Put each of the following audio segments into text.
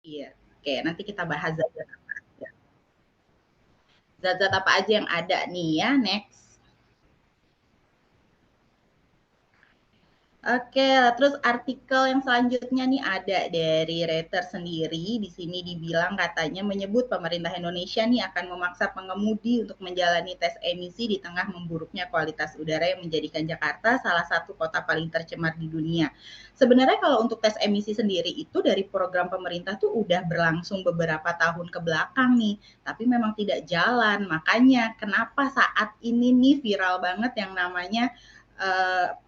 Iya. Oke, nanti kita bahas zat-zat apa aja. Zat-zat apa aja yang ada nih ya, next. Oke, terus artikel yang selanjutnya nih ada dari Reuters sendiri. Di sini dibilang katanya menyebut pemerintah Indonesia nih akan memaksa pengemudi untuk menjalani tes emisi di tengah memburuknya kualitas udara yang menjadikan Jakarta salah satu kota paling tercemar di dunia. Sebenarnya kalau untuk tes emisi sendiri itu dari program pemerintah tuh udah berlangsung beberapa tahun ke belakang nih, tapi memang tidak jalan. Makanya kenapa saat ini nih viral banget yang namanya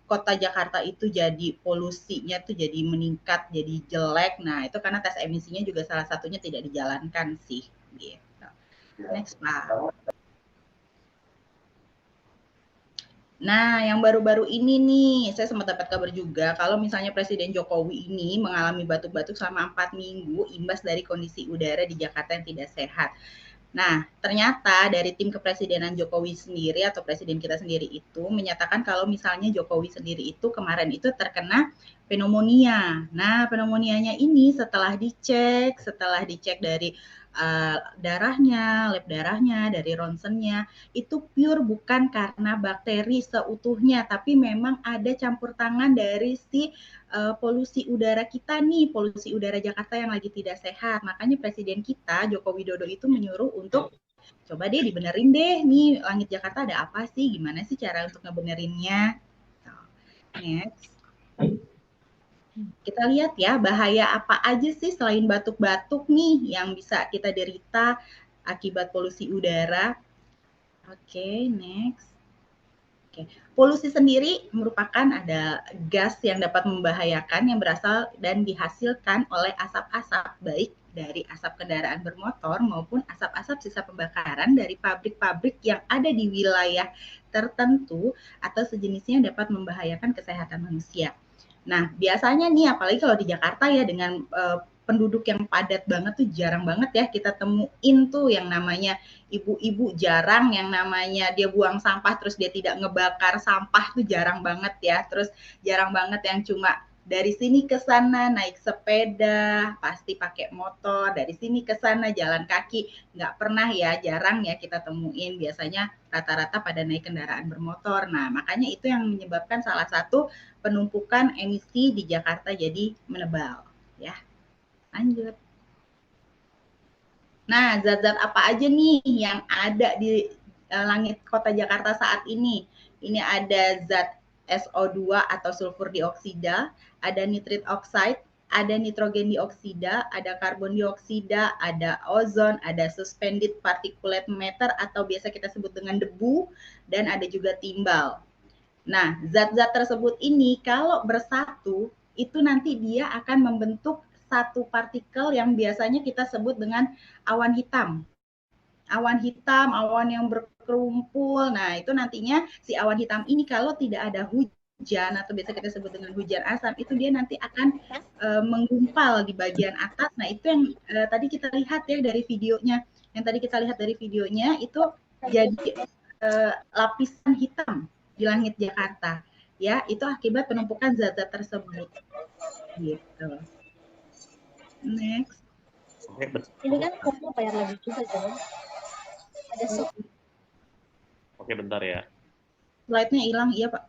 kota Jakarta itu jadi polusinya tuh jadi meningkat, jadi jelek. Nah, itu karena tes emisinya juga salah satunya tidak dijalankan sih. Gitu. Next, Pak. Nah, yang baru-baru ini nih, saya sempat dapat kabar juga kalau misalnya Presiden Jokowi ini mengalami batuk-batuk selama 4 minggu imbas dari kondisi udara di Jakarta yang tidak sehat. Nah, ternyata dari tim kepresidenan Jokowi sendiri atau presiden kita sendiri itu menyatakan kalau misalnya Jokowi sendiri itu kemarin itu terkena pneumonia. Nah, pneumonianya ini setelah dicek dari darahnya, lab darahnya, dari ronsennya, itu pure bukan karena bakteri seutuhnya, tapi memang ada campur tangan dari si polusi udara kita nih, polusi udara Jakarta yang lagi tidak sehat. Makanya Presiden kita, Joko Widodo itu menyuruh untuk coba deh dibenerin deh nih langit Jakarta ada apa sih, gimana sih cara untuk ngebenerinnya. Next. Kita lihat ya bahaya apa aja sih selain batuk-batuk nih yang bisa kita derita akibat polusi udara. Oke, next. Oke. Polusi sendiri merupakan ada gas yang dapat membahayakan yang berasal dan dihasilkan oleh asap-asap baik dari asap kendaraan bermotor maupun asap-asap sisa pembakaran dari pabrik-pabrik yang ada di wilayah tertentu atau sejenisnya yang dapat membahayakan kesehatan manusia. Nah, biasanya nih apalagi kalau di Jakarta ya dengan penduduk yang padat banget tuh jarang banget ya kita temuin tuh yang namanya ibu-ibu, jarang yang namanya dia buang sampah terus dia tidak ngebakar sampah tuh jarang banget ya. Terus jarang banget yang cuma dari sini ke sana naik sepeda, pasti pakai motor, dari sini ke sana jalan kaki, nggak pernah ya, jarang ya kita temuin. Biasanya rata-rata pada naik kendaraan bermotor. Nah, makanya itu yang menyebabkan salah satu penumpukan emisi di Jakarta jadi menebal ya. Lanjut. Nah, zat-zat apa aja nih yang ada di langit kota Jakarta saat ini? Ini ada zat SO2 atau sulfur dioksida, ada nitrit oxide, ada nitrogen dioksida, ada karbon dioksida, ada ozon, ada suspended particulate matter atau biasa kita sebut dengan debu, dan ada juga timbal. Nah, zat-zat tersebut ini kalau bersatu itu nanti dia akan membentuk satu partikel yang biasanya kita sebut dengan awan hitam. Awan hitam, awan yang berkerumpul. Nah, itu nantinya si awan hitam ini kalau tidak ada hujan atau biasa kita sebut dengan hujan asam, itu dia nanti akan menggumpal di bagian atas. Nah, itu yang tadi kita lihat ya dari videonya. Yang tadi kita lihat dari videonya itu jadi lapisan hitam di langit Jakarta. Ya, itu akibat penumpukan zat-zat tersebut. Gitu. Next. Ini kan kamu bayar lagi juga kan? Ada sub. Oke, bentar ya. Slide-nya hilang, iya Pak.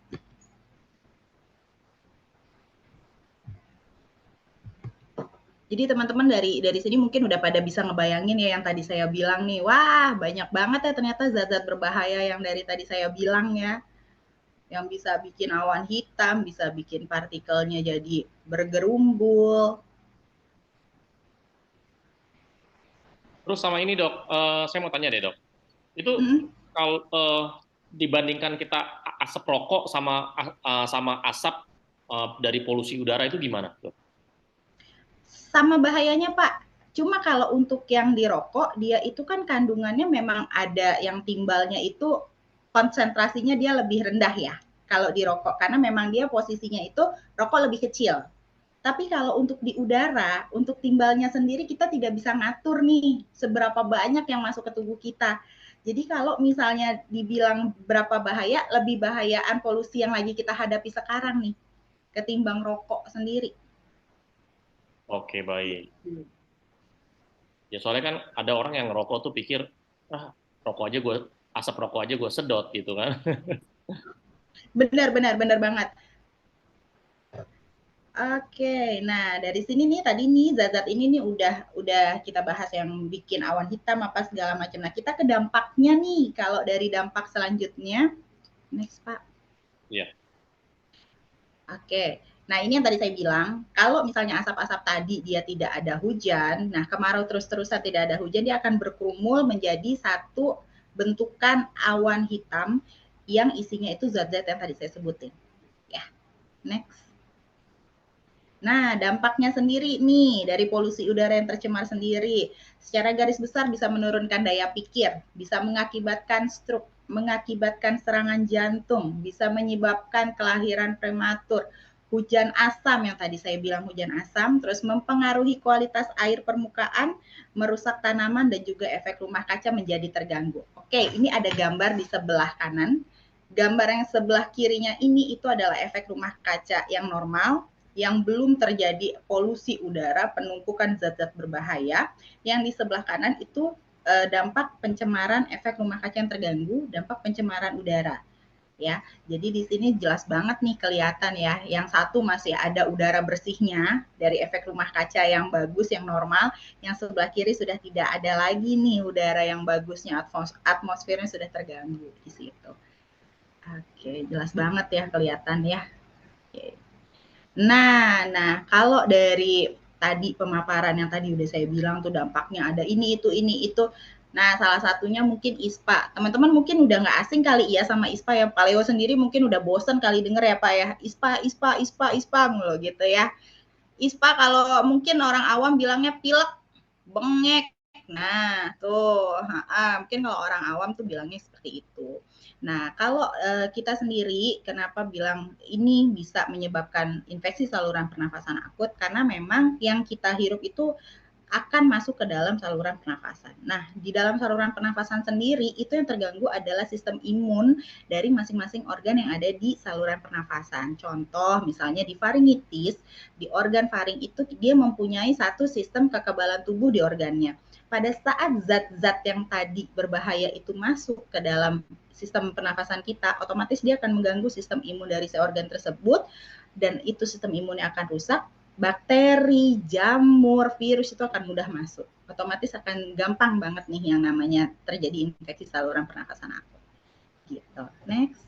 Jadi teman-teman dari sini mungkin udah pada bisa ngebayangin ya yang tadi saya bilang nih. Wah, banyak banget ya ternyata zat-zat berbahaya yang dari tadi saya bilang ya. Yang bisa bikin awan hitam, bisa bikin partikelnya jadi bergerumbul. Terus sama ini dok, saya mau tanya deh dok. Itu kalau dibandingkan kita asap rokok sama asap dari polusi udara itu gimana dok? Sama bahayanya Pak. Cuma kalau untuk yang dirokok, dia itu kan kandungannya memang ada yang timbalnya itu konsentrasinya dia lebih rendah ya kalau di rokok karena memang dia posisinya itu rokok lebih kecil. Tapi kalau untuk di udara, untuk timbalnya sendiri kita tidak bisa ngatur nih seberapa banyak yang masuk ke tubuh kita. Jadi kalau misalnya dibilang berapa bahaya, lebih bahayaan polusi yang lagi kita hadapi sekarang nih ketimbang rokok sendiri. Oke, baik. Ya soalnya kan ada orang yang ngerokok tuh pikir, asap rokok aja gue sedot gitu kan. Benar banget. Oke, nah dari sini nih tadi nih zat-zat ini nih udah kita bahas yang bikin awan hitam apa segala macam. Nah kita ke dampaknya nih. Kalau dari dampak selanjutnya, next Pak. Iya. Oke, nah ini yang tadi saya bilang, kalau misalnya asap-asap tadi dia tidak ada hujan, nah kemarau terus-terusan tidak ada hujan, dia akan berkumul menjadi satu bentukan awan hitam yang isinya itu zat-zat yang tadi saya sebutin. Ya, next. Nah, dampaknya sendiri nih dari polusi udara yang tercemar sendiri, secara garis besar bisa menurunkan daya pikir, bisa mengakibatkan stroke, mengakibatkan serangan jantung, bisa menyebabkan kelahiran prematur, hujan asam yang tadi saya bilang hujan asam, terus mempengaruhi kualitas air permukaan, merusak tanaman dan juga efek rumah kaca menjadi terganggu. Oke, ini ada gambar di sebelah kanan. Gambar yang sebelah kirinya ini itu adalah efek rumah kaca yang normal, yang belum terjadi polusi udara, penumpukan zat-zat berbahaya. Yang di sebelah kanan itu dampak pencemaran efek rumah kaca yang terganggu, dampak pencemaran udara. Ya, jadi di sini jelas banget nih kelihatan ya. Yang satu masih ada udara bersihnya dari efek rumah kaca yang bagus, yang normal. Yang sebelah kiri sudah tidak ada lagi nih udara yang bagusnya, atmosfernya sudah terganggu di situ. Oke, jelas banget ya kelihatan ya. Oke. Nah, kalau dari tadi pemaparan yang tadi udah saya bilang tuh dampaknya ada ini, itu. Nah, salah satunya mungkin ISPA. Teman-teman mungkin udah nggak asing kali ya sama ISPA ya. Paleo sendiri mungkin udah bosen kali denger ya Pak ya. ISPA mulu gitu ya. ISPA kalau mungkin orang awam bilangnya pilek, bengek. Nah, tuh, mungkin kalau orang awam tuh bilangnya seperti itu. Nah, kalau kita sendiri kenapa bilang ini bisa menyebabkan infeksi saluran pernafasan akut? Karena memang yang kita hirup itu akan masuk ke dalam saluran pernafasan. Nah, di dalam saluran pernafasan sendiri itu yang terganggu adalah sistem imun dari masing-masing organ yang ada di saluran pernafasan. Contoh misalnya di faringitis, di organ faring itu dia mempunyai satu sistem kekebalan tubuh di organnya. Pada saat zat-zat yang tadi berbahaya itu masuk ke dalam sistem pernafasan kita, otomatis dia akan mengganggu sistem imun dari si organ tersebut dan itu sistem imunnya akan rusak, bakteri, jamur, virus itu akan mudah masuk. Otomatis akan gampang banget nih yang namanya terjadi infeksi saluran pernafasan akut. Gitu. Next.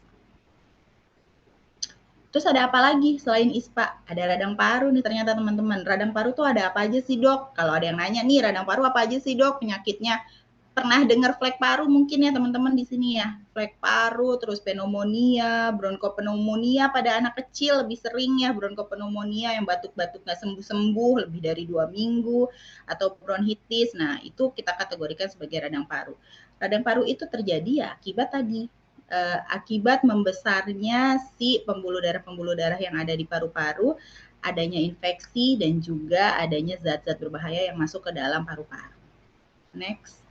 Terus ada apa lagi selain ISPA? Ada radang paru nih ternyata teman-teman. Radang paru tuh ada apa aja sih dok? Kalau ada yang nanya nih radang paru apa aja sih dok penyakitnya? Pernah dengar flek paru mungkin ya teman-teman di sini ya. Flek paru, terus pneumonia, bronkopneumonia pada anak kecil lebih sering ya bronkopneumonia yang batuk-batuk nggak sembuh-sembuh lebih dari 2 minggu atau bronkitis. Nah, itu kita kategorikan sebagai radang paru. Radang paru itu terjadi ya akibat tadi akibat membesarnya si pembuluh darah yang ada di paru-paru, adanya infeksi dan juga adanya zat-zat berbahaya yang masuk ke dalam paru-paru. Next.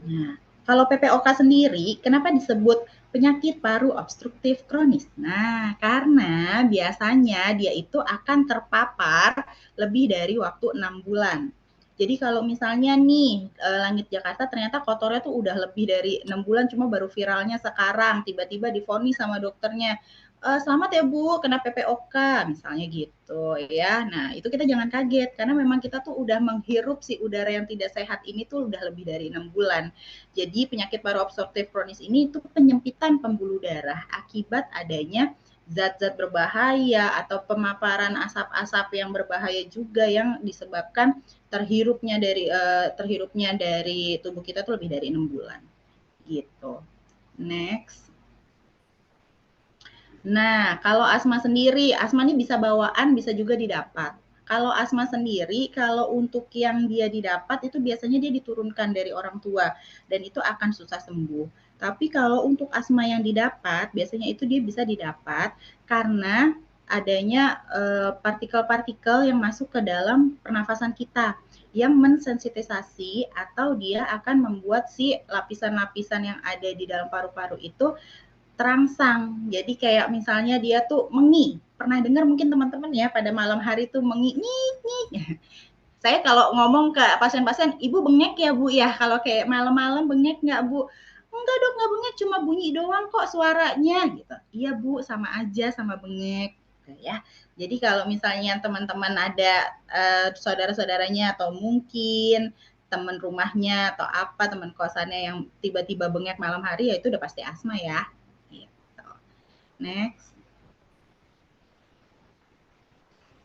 Nah, kalau PPOK sendiri, kenapa disebut penyakit paru obstruktif kronis? Nah, karena biasanya dia itu akan terpapar lebih dari waktu 6 bulan. Jadi kalau misalnya nih Langit Jakarta ternyata kotornya tuh udah lebih dari 6 bulan cuma baru viralnya sekarang, tiba-tiba divonis sama dokternya, selamat ya Bu kena PPOK misalnya gitu ya. Nah itu kita jangan kaget karena memang kita tuh udah menghirup si udara yang tidak sehat ini tuh udah lebih dari 6 bulan. Jadi penyakit paru obstruktif kronis ini itu penyempitan pembuluh darah akibat adanya zat-zat berbahaya atau pemaparan asap-asap yang berbahaya juga yang disebabkan terhirupnya dari tubuh kita tuh lebih dari 6 bulan gitu. Next. Nah, kalau asma sendiri, asma ini bisa bawaan, bisa juga didapat. Kalau asma sendiri, kalau untuk yang dia didapat itu biasanya dia diturunkan dari orang tua dan itu akan susah sembuh. Tapi kalau untuk asma yang didapat, biasanya itu dia bisa didapat karena adanya partikel-partikel yang masuk ke dalam pernafasan kita yang mensensitisasi atau dia akan membuat si lapisan-lapisan yang ada di dalam paru-paru itu terangsang. Jadi kayak misalnya dia tuh mengi. Pernah dengar mungkin teman-teman ya pada malam hari tuh mengi, nyik, nyik. Saya kalau ngomong ke pasien-pasien, "Ibu bengek ya, Bu, ya? Kalau kayak malam-malam bengek nggak, Bu?" "Enggak, Dok, nggak bengek, cuma bunyi doang kok suaranya," gitu. "Iya, Bu, sama aja sama bengek," gitu ya. Jadi kalau misalnya teman-teman ada saudara-saudaranya atau mungkin teman rumahnya atau apa, teman kosannya yang tiba-tiba bengek malam hari, ya itu udah pasti asma ya. Gitu. Next.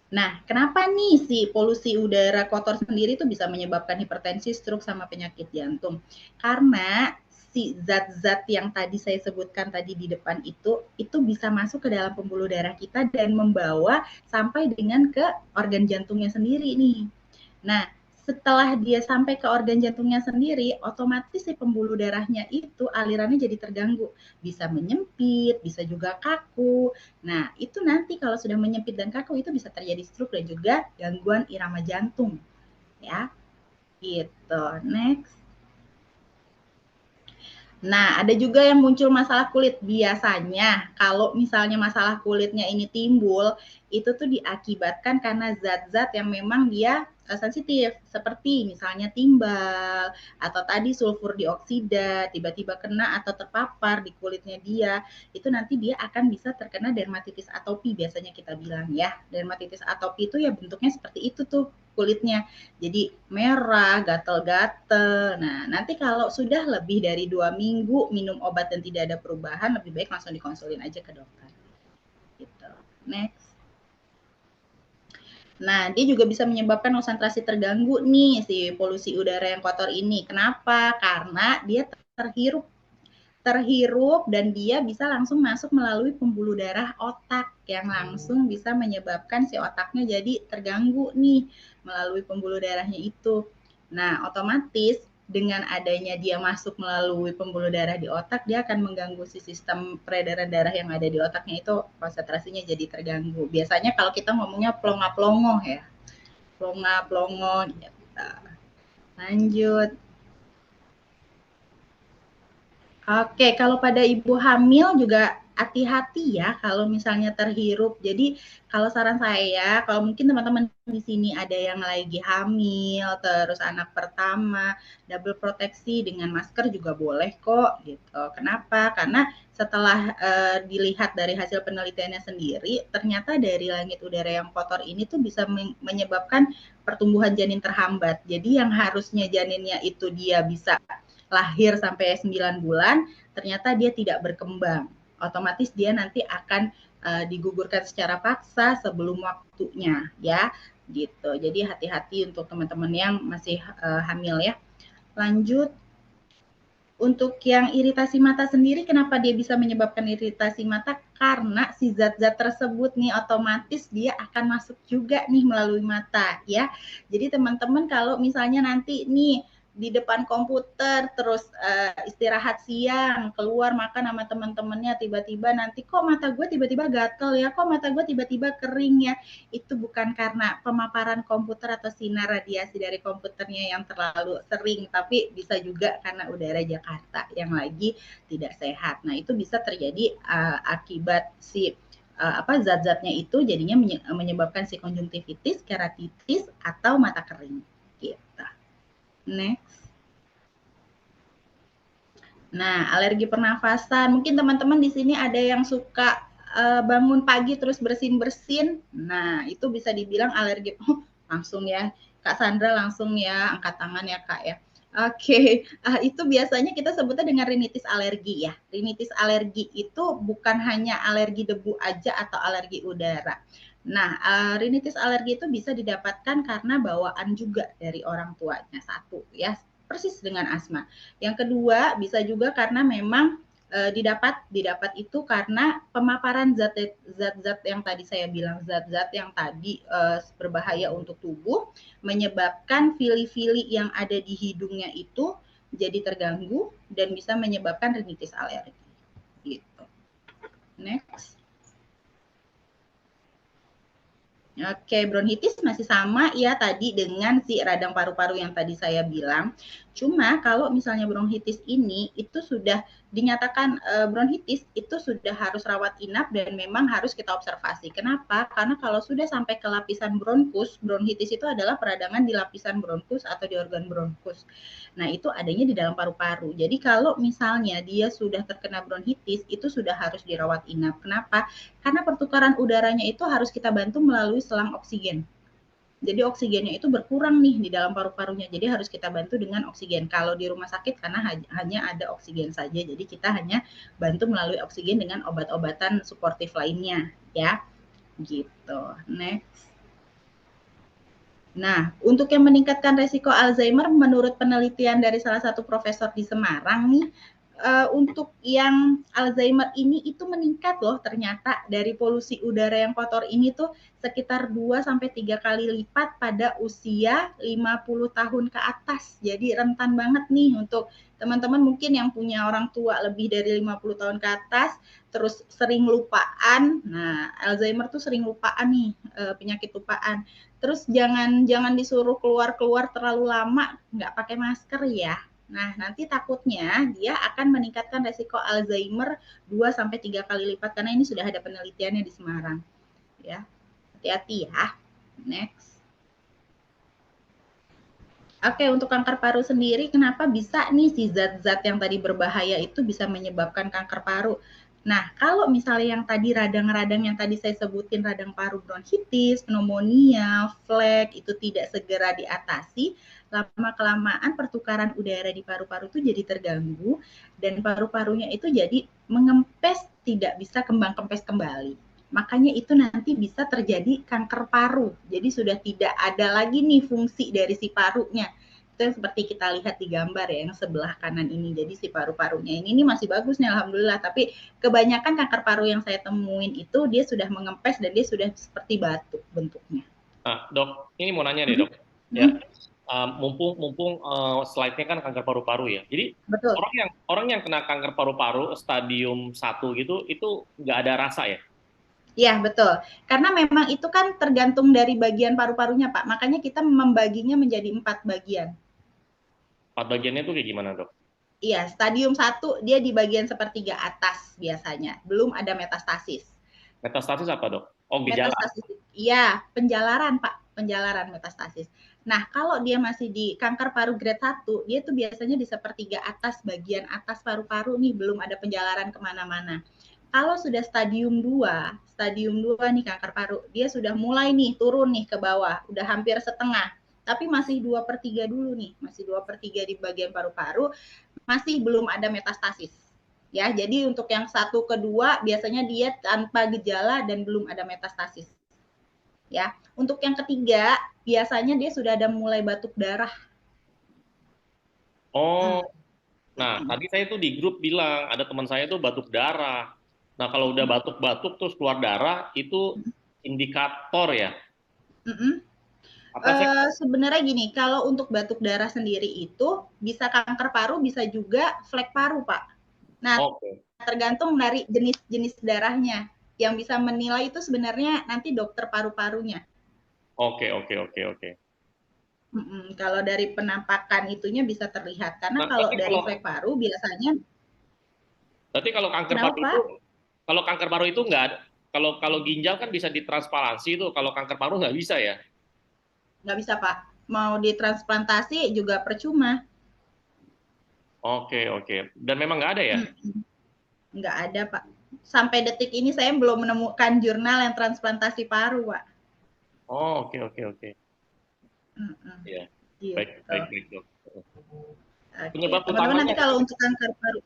Nah, kenapa nih si polusi udara kotor sendiri itu bisa menyebabkan hipertensi, stroke, sama penyakit jantung? Karena si zat-zat yang tadi saya sebutkan tadi di depan itu bisa masuk ke dalam pembuluh darah kita dan membawa sampai dengan ke organ jantungnya sendiri nih. Nah, setelah dia sampai ke organ jantungnya sendiri, otomatis si pembuluh darahnya itu alirannya jadi terganggu. Bisa menyempit, bisa juga kaku. Nah, itu nanti kalau sudah menyempit dan kaku itu bisa terjadi stroke dan juga gangguan irama jantung. Ya, gitu. Next. Nah, ada juga yang muncul masalah kulit. Biasanya kalau misalnya masalah kulitnya ini timbul, itu tuh diakibatkan karena zat-zat yang memang dia sensitif, seperti misalnya timbal atau tadi sulfur dioksida tiba-tiba kena atau terpapar di kulitnya dia, itu nanti dia akan bisa terkena dermatitis atopi biasanya kita bilang ya. Dermatitis atopi itu ya bentuknya seperti itu tuh kulitnya. Jadi merah, gatel-gatel. Nah, nanti kalau sudah lebih dari 2 minggu minum obat dan tidak ada perubahan, lebih baik langsung dikonsulin aja ke dokter. Gitu. Next. Nah, dia juga bisa menyebabkan konsentrasi terganggu nih si polusi udara yang kotor ini. Kenapa? Karena dia terhirup dan dia bisa langsung masuk melalui pembuluh darah otak yang langsung bisa menyebabkan si otaknya jadi terganggu nih melalui pembuluh darahnya itu. Nah, otomatis dengan adanya dia masuk melalui pembuluh darah di otak, dia akan mengganggu si sistem peredaran darah yang ada di otaknya itu, konsentrasinya jadi terganggu. Biasanya kalau kita ngomongnya plonga-plongo ya, plonga-plongo gitu. Lanjut. Oke, kalau pada ibu hamil juga hati-hati ya kalau misalnya terhirup. Jadi kalau saran saya, kalau mungkin teman-teman di sini ada yang lagi hamil, terus anak pertama, double proteksi dengan masker juga boleh kok gitu. Kenapa? Karena setelah dilihat dari hasil penelitiannya sendiri, ternyata dari langit udara yang kotor ini tuh bisa menyebabkan pertumbuhan janin terhambat. Jadi yang harusnya janinnya itu dia bisa lahir sampai 9 bulan, ternyata dia tidak berkembang. Otomatis dia nanti akan digugurkan secara paksa sebelum waktunya ya, gitu. Jadi hati-hati untuk teman-teman yang masih hamil ya. Lanjut, untuk yang iritasi mata sendiri, kenapa dia bisa menyebabkan iritasi mata? Karena si zat-zat tersebut nih otomatis dia akan masuk juga nih melalui mata ya. Jadi teman-teman kalau misalnya nanti nih di depan komputer terus istirahat siang, keluar makan sama teman-temannya, tiba-tiba nanti kok mata gue tiba-tiba gatel ya, kok mata gue tiba-tiba kering ya. Itu bukan karena pemaparan komputer atau sinar radiasi dari komputernya yang terlalu sering, tapi bisa juga karena udara Jakarta yang lagi tidak sehat. Nah, itu bisa terjadi akibat si zat-zatnya itu jadinya menyebabkan si konjungtivitis, keratitis, atau mata kering. Gitu. Next. Nah, alergi pernafasan. Mungkin teman-teman di sini ada yang suka bangun pagi terus bersin-bersin. Nah, itu bisa dibilang alergi. Langsung ya, Kak Sandra langsung ya, angkat tangan ya Kak ya. Oke, itu biasanya kita sebutnya dengan rinitis alergi ya. Rinitis alergi itu bukan hanya alergi debu aja atau alergi udara. Nah, rinitis alergi itu bisa didapatkan karena bawaan juga dari orang tuanya, satu ya, persis dengan asma. Yang kedua, bisa juga karena memang didapat itu karena pemaparan zat-zat yang tadi saya bilang, zat-zat yang tadi berbahaya untuk tubuh, menyebabkan fili-fili yang ada di hidungnya itu jadi terganggu dan bisa menyebabkan rinitis alergi. Gitu. Next. Oke, bronkitis masih sama ya tadi dengan si radang paru-paru yang tadi saya bilang. Cuma kalau misalnya bronkitis ini itu sudah dinyatakan bronkitis itu sudah harus rawat inap dan memang harus kita observasi. Kenapa? Karena kalau sudah sampai ke lapisan bronkus, bronkitis itu adalah peradangan di lapisan bronkus atau di organ bronkus. Nah, itu adanya di dalam paru-paru. Jadi kalau misalnya dia sudah terkena bronkitis itu sudah harus dirawat inap. Kenapa? Karena pertukaran udaranya itu harus kita bantu melalui selang oksigen. Jadi oksigennya itu berkurang nih di dalam paru-parunya. Jadi harus kita bantu dengan oksigen. Kalau di rumah sakit karena hanya ada oksigen saja. Jadi kita hanya bantu melalui oksigen dengan obat-obatan suportif lainnya ya. Gitu. Next. Nah, untuk yang meningkatkan resiko Alzheimer menurut penelitian dari salah satu profesor di Semarang nih, untuk yang Alzheimer ini itu meningkat loh ternyata dari polusi udara yang kotor ini tuh sekitar 2 sampai 3 kali lipat pada usia 50 tahun ke atas. Jadi rentan banget nih untuk teman-teman mungkin yang punya orang tua lebih dari 50 tahun ke atas, terus sering lupaan. Nah, Alzheimer tuh sering lupaan nih, penyakit lupaan. Terus jangan disuruh keluar-keluar terlalu lama nggak pakai masker ya. Nah, nanti takutnya dia akan meningkatkan resiko Alzheimer 2 sampai 3 kali lipat karena ini sudah ada penelitiannya di Semarang. Ya. Hati-hati ya. Next. Oke, untuk kanker paru sendiri kenapa bisa nih si zat-zat yang tadi berbahaya itu bisa menyebabkan kanker paru? Nah, kalau misalnya yang tadi radang-radang yang tadi saya sebutin radang paru bronkitis, pneumonia, flek itu tidak segera diatasi, lama-kelamaan pertukaran udara di paru-paru itu jadi terganggu dan paru-parunya itu jadi mengempes, tidak bisa kembang kempes kembali. Makanya itu nanti bisa terjadi kanker paru. Jadi sudah tidak ada lagi nih fungsi dari si parunya. Itu yang seperti kita lihat di gambar ya, yang sebelah kanan ini. Jadi si paru-parunya ini masih bagus nih alhamdulillah, tapi kebanyakan kanker paru yang saya temuin itu dia sudah mengempes dan dia sudah seperti batu bentuknya. Nah, Dok, ini mau nanya nih, Dok. Ya. Mumpung slide-nya kan kanker paru-paru ya. Jadi betul. orang yang kena kanker paru-paru stadium 1 gitu itu nggak ada rasa ya? Iya, betul. Karena memang itu kan tergantung dari bagian paru-parunya, Pak. Makanya kita membaginya menjadi 4 bagian. 4 bagiannya tuh kayak gimana, Dok? Iya, stadium 1 dia di bagian sepertiga atas biasanya. Belum ada metastasis. Metastasis apa, Dok? Oh, gejala. Metastasis. Iya, penjalaran, Pak. Penjalaran metastasis. Nah, kalau dia masih di kanker paru grade 1, dia tuh biasanya di sepertiga atas, bagian atas paru-paru nih, belum ada penjalaran kemana-mana. Kalau sudah stadium 2 nih kanker paru, dia sudah mulai nih turun nih ke bawah, udah hampir setengah. Tapi masih 2/3 dulu nih, masih 2/3 di bagian paru-paru, masih belum ada metastasis. Ya, jadi untuk yang 1 ke 2 biasanya dia tanpa gejala dan belum ada metastasis. Ya, untuk yang ketiga biasanya dia sudah ada mulai batuk darah. Oh, nah tadi saya tuh di grup bilang ada teman saya tuh batuk darah. Nah kalau udah batuk-batuk terus keluar darah itu indikator ya? Sebenarnya gini, kalau untuk batuk darah sendiri itu bisa kanker paru, bisa juga flek paru, Pak. Nah, tergantung dari jenis-jenis darahnya. Yang bisa menilai itu sebenarnya nanti dokter paru-parunya. Oke. Kalau dari penampakan itunya bisa terlihat. Karena kalau dari flek paru biasanya. Berarti kalau kanker paru itu, kalau kanker paru itu nggak ada. Kalau ginjal kan bisa ditransplantasi itu, kalau kanker paru nggak bisa ya? Nggak bisa, Pak. Mau ditransplantasi juga percuma. Oke. Dan memang nggak ada ya? Nggak ada, Pak. Sampai detik ini saya belum menemukan jurnal yang transplantasi paru, Pak. Oh, oke. Iya. Gitu. Baik, Dok. Penyebab teman-teman nanti kalau untuk kanker paru.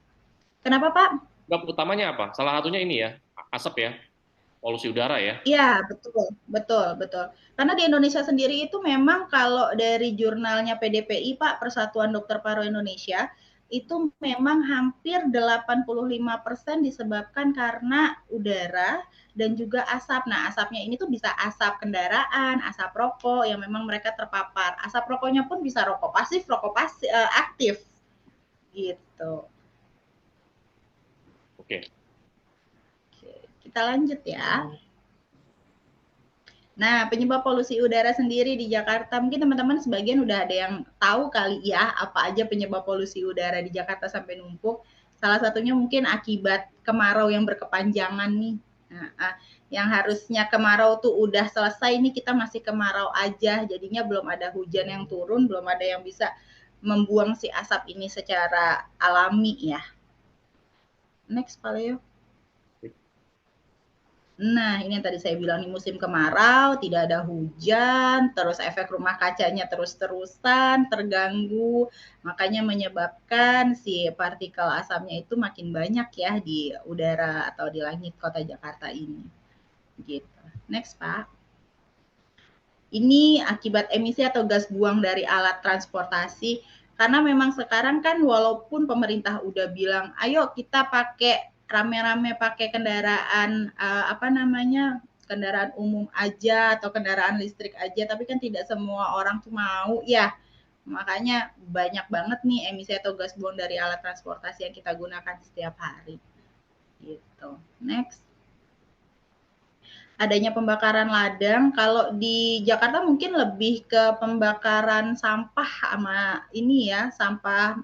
Kenapa, Pak? Penyebab utamanya apa? Salah satunya ini ya, asap ya, polusi udara ya. Iya, betul. Karena di Indonesia sendiri itu memang kalau dari jurnalnya PDPI, Pak, Persatuan Dokter Paru Indonesia, itu memang hampir 85% disebabkan karena udara dan juga asap. Nah, asapnya ini tuh bisa asap kendaraan, asap rokok yang memang mereka terpapar. Asap rokoknya pun bisa rokok pasif, aktif. Gitu. Oke. Kita lanjut ya. Nah, penyebab polusi udara sendiri di Jakarta, mungkin teman-teman sebagian udah ada yang tahu kali ya, apa aja penyebab polusi udara di Jakarta sampai numpuk. Salah satunya mungkin akibat kemarau yang berkepanjangan nih. Nah, yang harusnya kemarau tuh udah selesai, nih kita masih kemarau aja, jadinya belum ada hujan yang turun, belum ada yang bisa membuang si asap ini secara alami ya. Next, Pak Leo. Nah, ini yang tadi saya bilang nih, musim kemarau, tidak ada hujan, terus efek rumah kacanya terus-terusan terganggu, makanya menyebabkan si partikel asamnya itu makin banyak ya di udara atau di langit kota Jakarta ini. Gitu. Next, Pak. Ini akibat emisi atau gas buang dari alat transportasi, karena memang sekarang kan walaupun pemerintah udah bilang, ayo kita pakai rame-rame pakai kendaraan kendaraan umum aja atau kendaraan listrik aja, tapi kan tidak semua orang tuh mau ya. Makanya banyak banget nih emisi atau gas buang dari alat transportasi yang kita gunakan setiap hari. Gitu. Next. Adanya pembakaran ladang, kalau di Jakarta mungkin lebih ke pembakaran sampah sama ini ya, sampah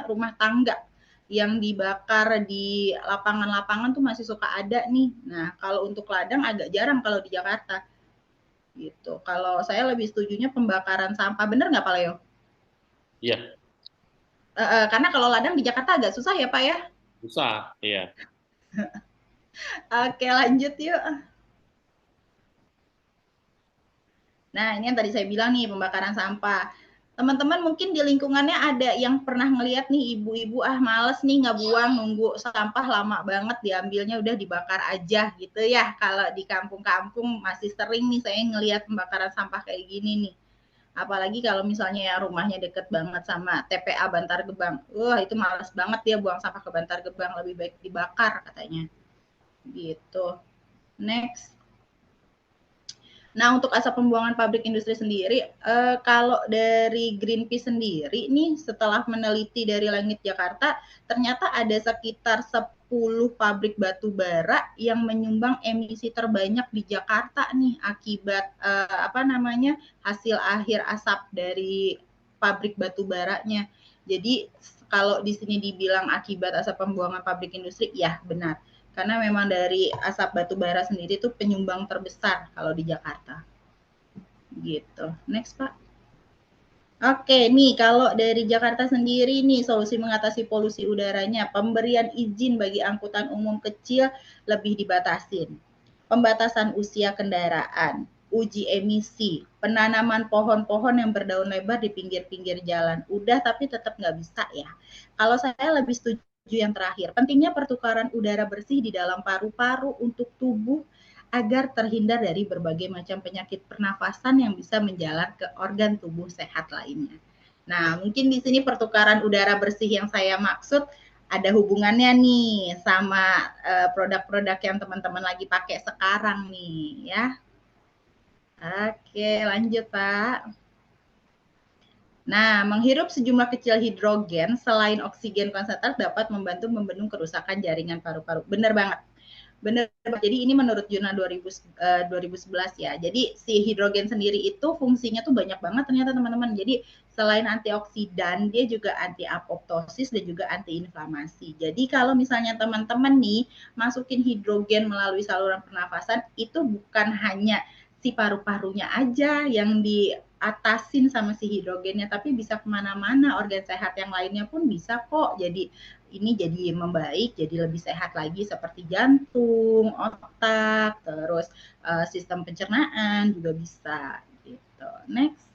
rumah tangga yang dibakar di lapangan-lapangan tuh masih suka ada nih. Nah, kalau untuk ladang agak jarang kalau di Jakarta. Gitu. Kalau saya lebih setujunya pembakaran sampah. Bener nggak Pak Leo? Iya. Karena kalau ladang di Jakarta agak susah ya Pak ya? Susah, iya. Oke, lanjut yuk. Nah, ini yang tadi saya bilang nih, pembakaran sampah. Teman-teman mungkin di lingkungannya ada yang pernah ngelihat nih ibu-ibu males nih nggak buang, nunggu sampah lama banget diambilnya udah dibakar aja gitu ya. Kalau di kampung-kampung masih sering nih saya ngelihat pembakaran sampah kayak gini nih. Apalagi kalau misalnya ya rumahnya deket banget sama TPA Bantar Gebang. Wah, itu males banget dia buang sampah ke Bantar Gebang, lebih baik dibakar katanya. Gitu. Next. Nah, untuk asap pembuangan pabrik industri sendiri, kalau dari Greenpeace sendiri nih, setelah meneliti dari langit Jakarta, ternyata ada sekitar 10 pabrik batu bara yang menyumbang emisi terbanyak di Jakarta nih, akibat hasil akhir asap dari pabrik batu baranya. Jadi, kalau di sini dibilang akibat asap pembuangan pabrik industri, ya benar. Karena memang dari asap batu bara sendiri itu penyumbang terbesar kalau di Jakarta. Gitu. Next, Pak. Oke, nih kalau dari Jakarta sendiri nih solusi mengatasi polusi udaranya, pemberian izin bagi angkutan umum kecil lebih dibatasin. Pembatasan usia kendaraan, uji emisi, penanaman pohon-pohon yang berdaun lebar di pinggir-pinggir jalan. Udah tapi tetap nggak bisa ya. Kalau saya lebih setuju yang terakhir, pentingnya pertukaran udara bersih di dalam paru-paru untuk tubuh agar terhindar dari berbagai macam penyakit pernafasan yang bisa menjalar ke organ tubuh sehat lainnya. Nah, mungkin di sini pertukaran udara bersih yang saya maksud ada hubungannya nih sama produk-produk yang teman-teman lagi pakai sekarang nih ya. Oke, lanjut Pak. Nah, menghirup sejumlah kecil hidrogen selain oksigen konsentrat dapat membantu membendung kerusakan jaringan paru-paru. Benar banget. Benar. Jadi ini menurut jurnal 2011 ya. Jadi si hidrogen sendiri itu fungsinya tuh banyak banget ternyata teman-teman. Jadi selain antioksidan, dia juga anti apoptosis dan juga anti inflamasi. Jadi kalau misalnya teman-teman nih masukin hidrogen melalui saluran pernafasan, itu bukan hanya si paru-parunya aja yang diatasin sama si hidrogennya, tapi bisa kemana-mana, organ sehat yang lainnya pun bisa kok. Jadi ini jadi membaik, jadi lebih sehat lagi seperti jantung, otak, terus sistem pencernaan juga bisa gitu. Next.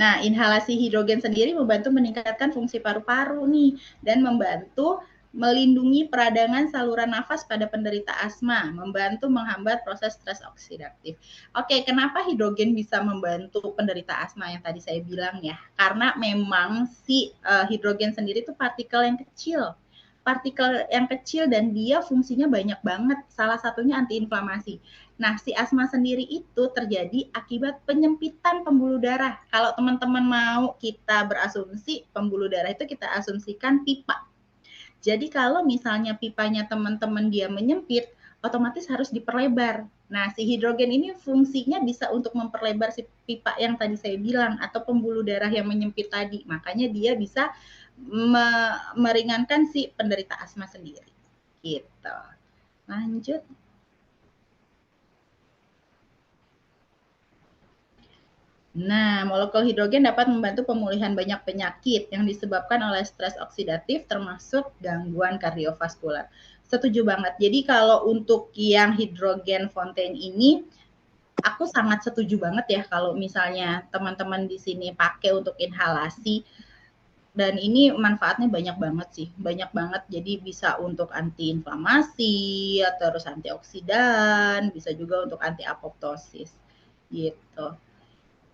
Nah, inhalasi hidrogen sendiri membantu meningkatkan fungsi paru-paru nih dan membantu melindungi peradangan saluran nafas pada penderita asma, membantu menghambat proses stres oksidatif. Oke, kenapa hidrogen bisa membantu penderita asma yang tadi saya bilang ya? Karena memang si hidrogen sendiri itu partikel yang kecil dan dia fungsinya banyak banget. Salah satunya antiinflamasi. Nah, si asma sendiri itu terjadi akibat penyempitan pembuluh darah. Kalau teman-teman mau kita berasumsi pembuluh darah itu kita asumsikan pipa. Jadi kalau misalnya pipanya teman-teman dia menyempit, otomatis harus diperlebar. Nah, si hidrogen ini fungsinya bisa untuk memperlebar si pipa yang tadi saya bilang atau pembuluh darah yang menyempit tadi. Makanya dia bisa meringankan si penderita asma sendiri. Gitu. Lanjut. Nah, molekul hidrogen dapat membantu pemulihan banyak penyakit yang disebabkan oleh stres oksidatif termasuk gangguan kardiovaskular. Setuju banget. Jadi kalau untuk yang hidrogen fontaine ini, aku sangat setuju banget ya kalau misalnya teman-teman di sini pakai untuk inhalasi. Dan ini manfaatnya banyak banget sih, banyak banget. Jadi bisa untuk antiinflamasi, terus antioksidan, bisa juga untuk anti apoptosis. Gitu.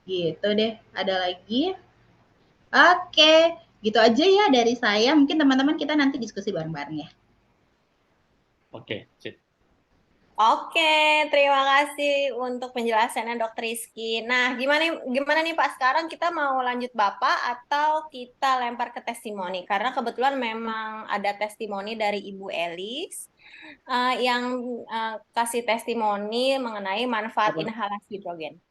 Gitu deh. Ada lagi? Oke, gitu aja ya dari saya. Mungkin teman-teman kita nanti diskusi bareng-bareng ya. Oke, sip. Oke, terima kasih untuk penjelasannya Dokter Rizky. Nah, gimana nih Pak, sekarang kita mau lanjut Bapak atau kita lempar ke testimoni? Karena kebetulan memang ada testimoni dari Ibu Elis yang kasih testimoni mengenai manfaat inhalasi hidrogen.